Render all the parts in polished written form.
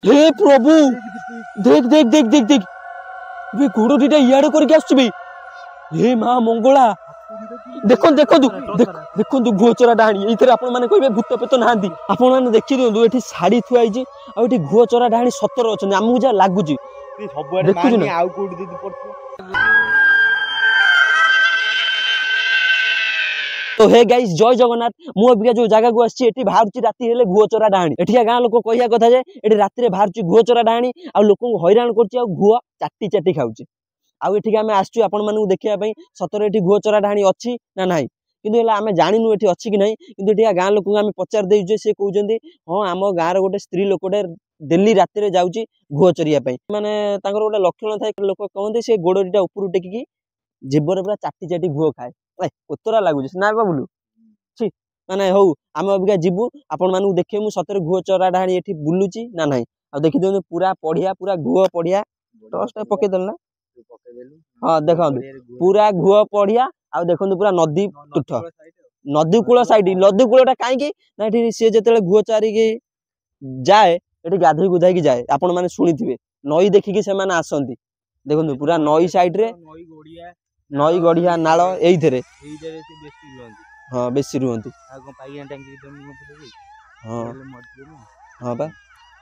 हे प्रभु देख देख देख देख देख बे गोड़ दीटा इाड़े करके आसुबे हे मां मंगला देखो देखो देखो घुचरा डाणी ये आपण मैंने कहे भूत पेत ना आपण मैंने देखी दिखाँ ये शाढ़ी थुआई आई घुचरा डाणी सतर अच्छा आमको जहाँ लगुच तो हे गाइस जय जगन्नाथ मु अबिका जो जगह को आसी बाहर राति हेले घुचरा डाणी एठिया गाँ लोक कहया कथा जे एठी राति बाहर घुचरा डाणी आ लोक हैरान कर घुआ चाटी चाटी खाऊची आउ एठिक आम आसचु आपण मानू देखा सतर एठी घुचरा डाणी अच्छी ना नाई किंतु आम जानिनु एठी अच्छी कि नहीं किंतु एठिया गाँ लोक आम पचार देजे से कहते हाँ आम गाँव गोटे स्त्री लोकटे डेली राति जाऊँगी घुଅ चरिया माने तांकर गोटे लक्षण थाए लोक कहते से गोड़ दिटा ऊपर टेकिकी जीवर पूरा चाटी चाटी घुଅ खाए कोतरा लगुच ना बाबुलू छि माने हौ आम अबिका जीवु आपण मानू देखे मु सतरे घुचरा डाणी एठी बुलुची ना नाही आ देखि दियौ पूरा पढ़िया पूरा घुଅ पढ़िया टॉर्च पके देल ना हाँ देखो पूरा घुଅ पढ़िया आ देखो पूरा नदी तुठ नदी कूल साइड नदी कूलटा कहीं ना सी जो घुଅ चारिकी जाए ये गाधई गुधाई जाए आपण मैंने शुणी नई देखिकी से आसती देखो पूरा नई साइड रे नई गढ़िया नाल ये हाँ बेसी रुहती हाँ हाँ बा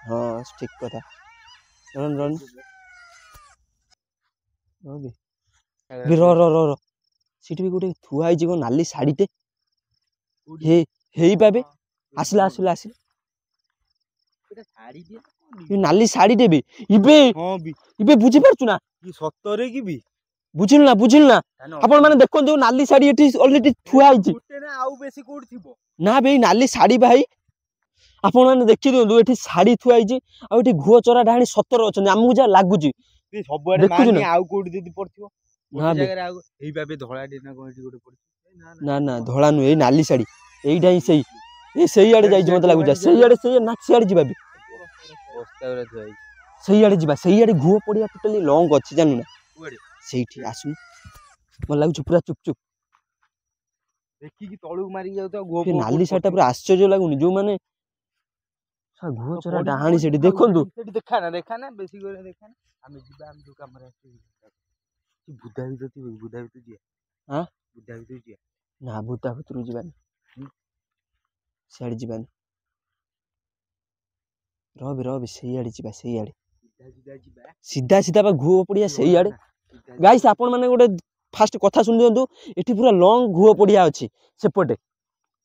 हाँ ठीक कथा रन रन रो रो रो रो सीट भी गोटे थुआई कौन नाली शाढ़ीटे हे पाबे आसला आसला आसला नाली शाढ़ीटे भी इबे इबे बुझी पारछु ना सतरे की भी बुझिल ना आपण माने देखो नाली शाढ़ी एठी ऑलरेडी थुआई छि आउ बेसी कोड थिबो ना बे नाली शाढ़ी भाई आपण माने देखि दियौ एठी शाढ़ी थुआई छि आ एठी घुचरा डाणी सतर अछन हमहु जा लागुची सबरे माने आउ कोड दीदी पड़थिबो ना जगह आउ एई बाबे धोळा डेना कोठी गोटे पड़छि ना ना धोळा नु ए नाली शाढ़ी एइडा ही सही ए सही आड़े जाई मते लागुचा सही आड़े सही नाक आड़े जिबा बे बस्ता रे थुआई सही आड़े जिबा सही आड़े घुଅ पड़िया टोटली लॉन्ग अछि जानू ना कुआडे सेठी आसु मन लागुच पूरा चुप चुप देखि कि तळु मारी जाउ त घुଅ नाली शाढ़ीटा पूरा आश्चर्य लागुनी जो माने सा घुचरा डाहाणी सेठी देखंतु सेठी देखा ना बेसी करे देखा ना हम जिबा हम जो काम रे आसी बुधा भी तो जिया हां बुधा भी तो जिया ना बुधा भुतरु जिबानी सियाड़ी जिबानी रवि सही आड़े जिबा सही आड़े सीधा सीधा बा घुଅ पड़िया सही आड़े गाइस आपण माने गोटे फास्ट कथा सुन दियंतु एठी पूरा लॉन्ग घुଅ पड़िया अछि सेपटे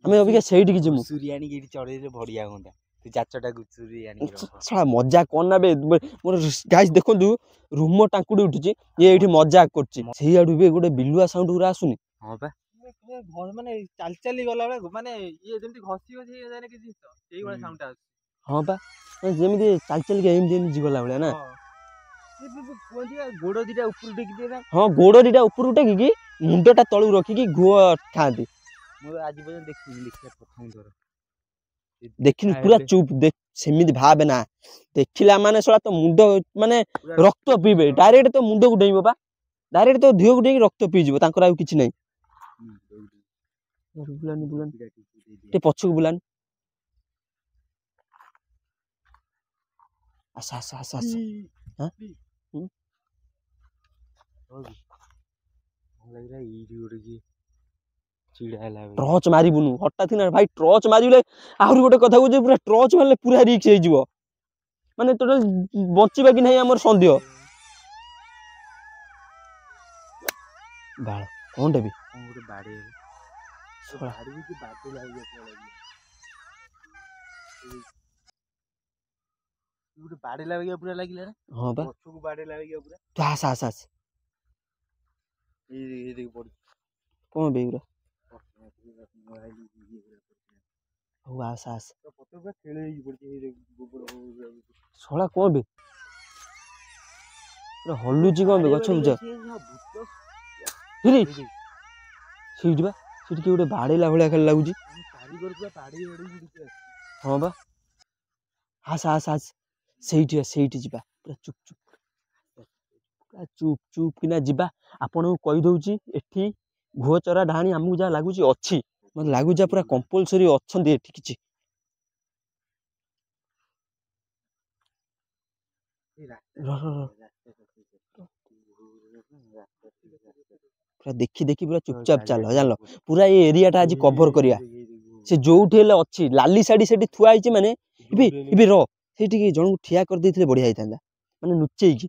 हमें अबिका सेठी की जिमु सुरियानी के चढ़े रे बढ़िया होंदा तू चाचटा गुचुरियानी साला मजाक कोन ना बे मोर गाइस देखंतु रूम टांकुडी उठिची ये एठी मजाक करची सही आडू बे गोटे बिलुआ साउंड उरा आसुनी हां बा घर माने चाल चाली गला बेले माने ये जेमति घसी घसी जाने कि जिस सेही वाला साउंड आस हां बा जेमति चाल चाल के एम जिगला बेले ना गोड़ दीटा ऊपर टेकी दे हाँ गोड़ दीटा ऊपर टेकी मुंडटा तळु रखिकी घुଅ खाती मो आज पर्यंत देखिया प्रथम थर देखिन पूरा चुप देख सेमिति भाबे ना देखिला माने सला तो मुंड माने रक्त पीबे डायरेक्ट तो मुंड को डेइबो बा डायरेक्ट तो धियो को डेइ रक्त पी जिवो तांकर आ किछि नै बुलानी बुलानी ते पछक बुलानी आसा आसा आसा हां लग रहा है ई गोटे की चिड़ाला टॉर्च मारिबुनु हटाथि ना भाई टॉर्च मारिले आहुरी गोटे कथा को पूरा टॉर्च मारले पूरा रिक्स हे जिवो माने टोटल बचिबा कि नहीं हमर संदेह बाळ कोन देबी गोटे बाड़ी बाड़ी की बाटे लाग गया गोटे बाड़ी लाग गया पूरा लागिला रे हां बा पछो को बाड़ी लाग गया पूरा तो आस आस आस ये देख पड़ कोन बेउरा हो आस आस तो पतो का खेले ही पड़ती है गोबर सोला कोन बे रे हल्लुची कोन बे गछ बुझा हिरी सीट बा सीट के गोटे बाड़ेला भलिया खाली लागुची कारीगर पूरा बाड़ी बाड़ी हां बा आस आस आस सेठी जिबा पूरा चुप चुप पूरा चुप चुप किना जिबा आपन को कहि दउची एठी घुଅचरा डाहाणी हमहु जा लागुची अछि मते लागुचा पूरा कंपलसरी अछंती एठी किछि पूरा देखी देखी पूरा चुपचाप चल जान पूरा ये एरिया टा आज कवर करिया से जोठी हेले अछि लाली साड़ी सेठी थुआ हिची माने इबे रो सेठी जण ठिया कर देथिले बढ़िया हितांदा माने नुचेई की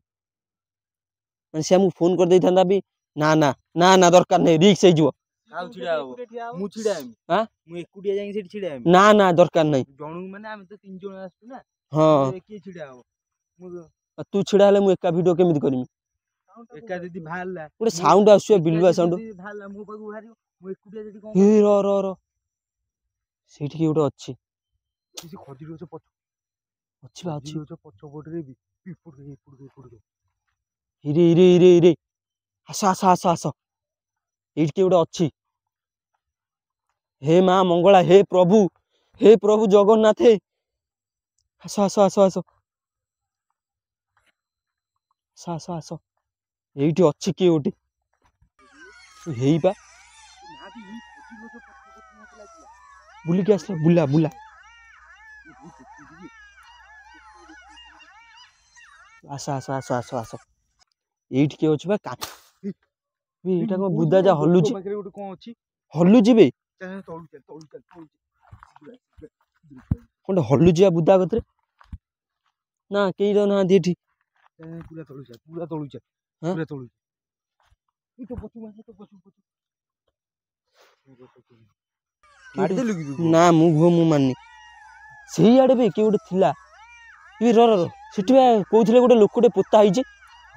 माने से हमु फोन कर देथांदा भी ना ना ना ना दरकार नै रिक्स हे जिवो आउ छिड़ा हो मु छिड़ा आमी हां मु एकुडिया जाई सेठी छिड़ा आमी ना ना दरकार नै जणू माने हम तो तीन जण आसु ना हां के छिड़ा हो मु तू छिड़ा हेले मु एका वीडियो केमिति करमी एका दीदी भालला गोटे साउंड आसुया बिलुआ साउंड भालला मु पागु भारियो मु एकुडिया जेडी कोन हे रो सेठी की गोटे अछि किसी खदिरो से पछ अछि बा अछि से पछ बोडरे भी इपुड हिरे आस एइट के गोटे अछि हे मां मंगला हे प्रभु जगन्नाथ आस एइटी अछि के गोटे हेई बा बुली के आसला बुला आस एइट के अछि बा का एटा को बुद्धा जा हल्लुची पाखरे गोटे कोन अछि हल्लु जिबे तळु कोन हल्लु जिया बुद्धा गतरे ना केई रो ना देठी पूरा तळु ई तो पछु मार देलु की ना मु माननी सेही आडे बे के गोटे थिला ई रो सेठी बा कहउथिले गोटे लोकटे पोता आइजे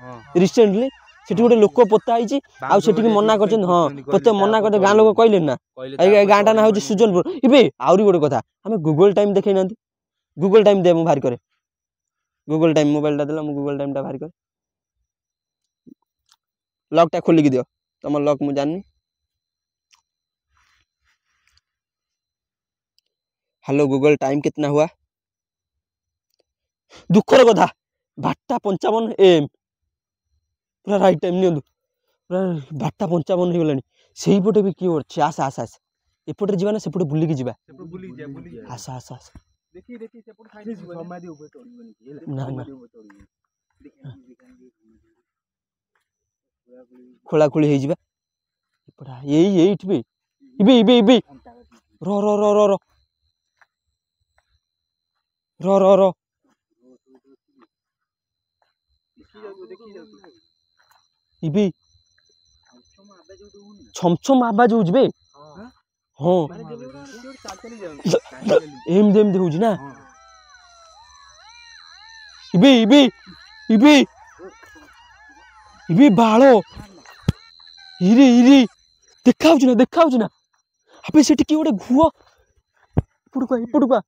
हां रिसेंटली सेठी गोटे लोक पोता आइजे आ सेठी की मना करछन हां पोते मना करते गां लोक कहले ना ए गांटा ना होची सुजनपुर इबे आउरी गोटे कथा हमें गूगल टाइम देखै नांती गूगल टाइम दे मु भार करे गूगल टाइम मोबाइल टा देला मु गूगल टाइम टा भार करे लॉक टा खोली की दियो तम लॉक मु जाननी हेलो गूगल टाइम कितना हुआ दुखर कथा 12:55 AM पूरा राइट टाइम नियंदु पूरा 12:55 हो गलानी सेही पटे भी की होछ आस एपटे जीवा ना सेपटे बुली की जीवा आस देखी सेपटे खाई समाधि ऊपर टोली ना खोला खोली हे जीवा एपटा एइट बे इबे रो इबे छम आवाज होज बे हां एम दे होज ना इबे बालो इरे देखाउछ ना अबे सेठी की गोटे घुओ इपड़ुका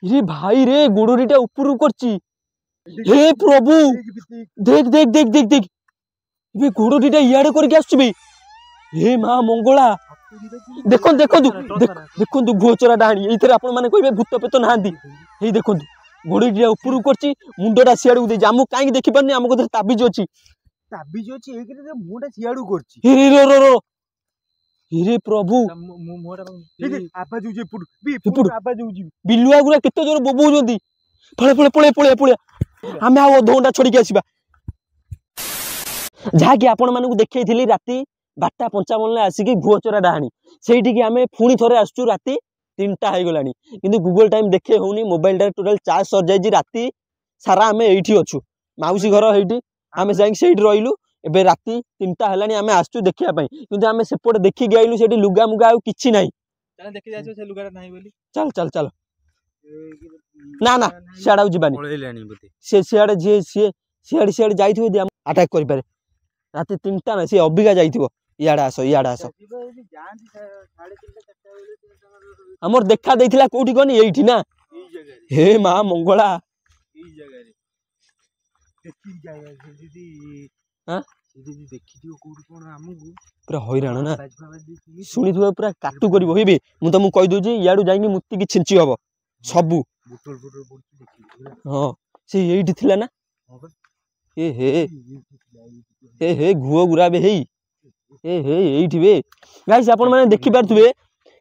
इरे भाई रे गोडरीटा ऊपर करची हे प्रभु देख इबे गोडरीटा इयाडे करके आछुबे हे मां मंगला देखंतु घोचरा डाणी एइथरे आपण माने कहबे भूत पेत नांदी हे देखंतु गोडरीटा ऊपर करची मुंडटा सियाडू दे जामु काई देखि परनी हमको ताबीज अछि एकरे मुंडा सियाडू करची हे रो हिरे प्रभु आवाज होजी पुड आवाज होजी बिलुआ गुरा केते जोर बोबौजंती पळे हमें आ अध घंटा छोड़ी के आसीबा जहा कि आपण मानकु देखैथिली राती 12:55 ले आसी कि घुओचरा डाहाणी सेठी कि हमें पुणी थरे आसचू राती 3टा हे गलानी किंतु गूगल टाइम देखे होनी मोबाइल टा टोटल चार्ज सर जाई राती सारा हमें एठी अछु माउसी घर हेठी हमें जाई सेठी रहिलु एबे राती 3टा हलानी हमें आसचू देखिया पई किंतु हमें सेपट देखि गइलु सेठी लुगा मुगा आ किछि नाही चल देखि जाछो से लुगाटा नाही बोली चल ना सियाडा जिबानी पळेलानी बते से सियाडे जे सियाडे जाइथिबो दे अटैक करि पारे राती 3टा ना से अबिगा जाइथिबो इयाडा आसो हमर देखा देथिला कोठी कोनी एठी ना हे मां मंगला ई जगह रे देखि जाय दीदी हां दीदी देखि दियो कोठी कोन हमहु पूरा हैरान ना सुनिथुबा पूरा काटू करिवो हेबे मु तमु कहि दोजी इयाडू जाइनी मुक्ति की छिंची हबो सबु बुटल बुटल देखि हां से एठी थिला ना हे घुओ गुरा बे हेई एठी बे गाइस आपण माने देखि पारथुबे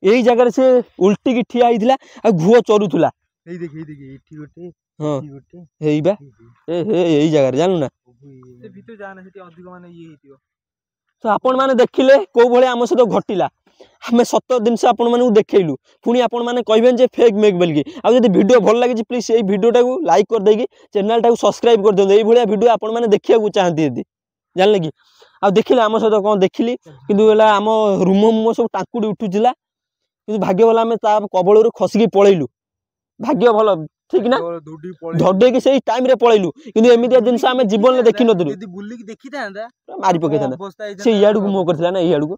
एई जगह से उल्टी की ठिया आइथिला आ घुओ चरुथुला देखि एठी गोटे ହଁ ଏଠି ଗୋଟେ ହେଇ ବା ଏଇ ଜାଗାରେ ଜାଣିଲୁ ନା। ସେ ଭିତରୁ ଯାଆନା ସେଠି ଅଧିକ ମାନେ ଇଏ ହେଇଥିବ। ତ ଆପଣ ମାନେ ଦେଖିଲେ କୋଉ ଭଳିଆ ଆମ ସହିତ ଘଟିଲା। ଆମେ ସତ ଜିନିଷ ଆପଣ ମାନଙ୍କୁ ଦେଖେଇଲୁ, ପୁଣି ଆପଣ ମାନେ କହିବେନି ଯେ ଫେକ୍ ମେକ୍ ବୋଲିକି। ଆଉ ଯଦି ଭିଡ଼ିଓ ଭଲ ଲାଗିଛି ପ୍ଲିଜ୍ ଏଇ ଭିଡ଼ିଓଟାକୁ ଲାଇକ୍ କରିଦେଇକି ଚ୍ୟାନେଲଟାକୁ ସବସ୍କ୍ରାଇବ୍ କରିଦିଅନ୍ତୁ। ଏଇଭଳିଆ ଭିଡ଼ିଓ ଆପଣ ମାନେ ଦେଖିବାକୁ ଚାହାନ୍ତି ଯଦି, ଜାଣିଲେ କି। ଆଉ ଦେଖିଲେ ଆମ ସହିତ କଣ ଦେଖିଲି, କିନ୍ତୁ ହେଲା ଆମ ରୁମ ସବୁ ଟାଙ୍କୁଡ଼ି ଉଠୁଥିଲା, କିନ୍ତୁ ଭାଗ୍ୟ ଭଲ ଆମେ ତା କବଳରୁ ଖସିକି ପଳେଇଲୁ। ଭାଗ୍ୟ ଭଲ ଠିକ ନା, ଧଡେଇକି ସେଇ ଟାଇମ ରେ ପଳେଇଲୁ। କିନ୍ତୁ ଏମିତିଆ ଜିନିଷ ଆମେ ଜୀବନରେ ଦେଖିନଥିଲୁ। ଯଦି ବୁଲିକି ଦେଖିଥାନ୍ତା ମାରି ପକେଇଥାନ୍ତା। ସେ ଇଆଡକୁ ମୁହଁ କରିଥିଲା ନା ଏଇଆଡକୁ,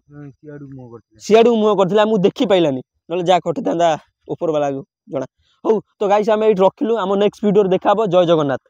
ସିଆଡକୁ ମୁହଁ କରିଥିଲା, ମୁଁ ଦେଖି ପାଇଲାନି। ନହେଲେ ଯାହା ଘଟିଥାନ୍ତା ଉପର ବାଲାକୁ ଜଣା। ହଉ ତ ଗାଇସ୍ ଆମେ ଏଇଠି ରଖିଲୁ, ଆମ ନେକ୍ସଟ ଭିଡିଓରେ ଦେଖା ହବ। ଜୟ ଜଗନ୍ନାଥ।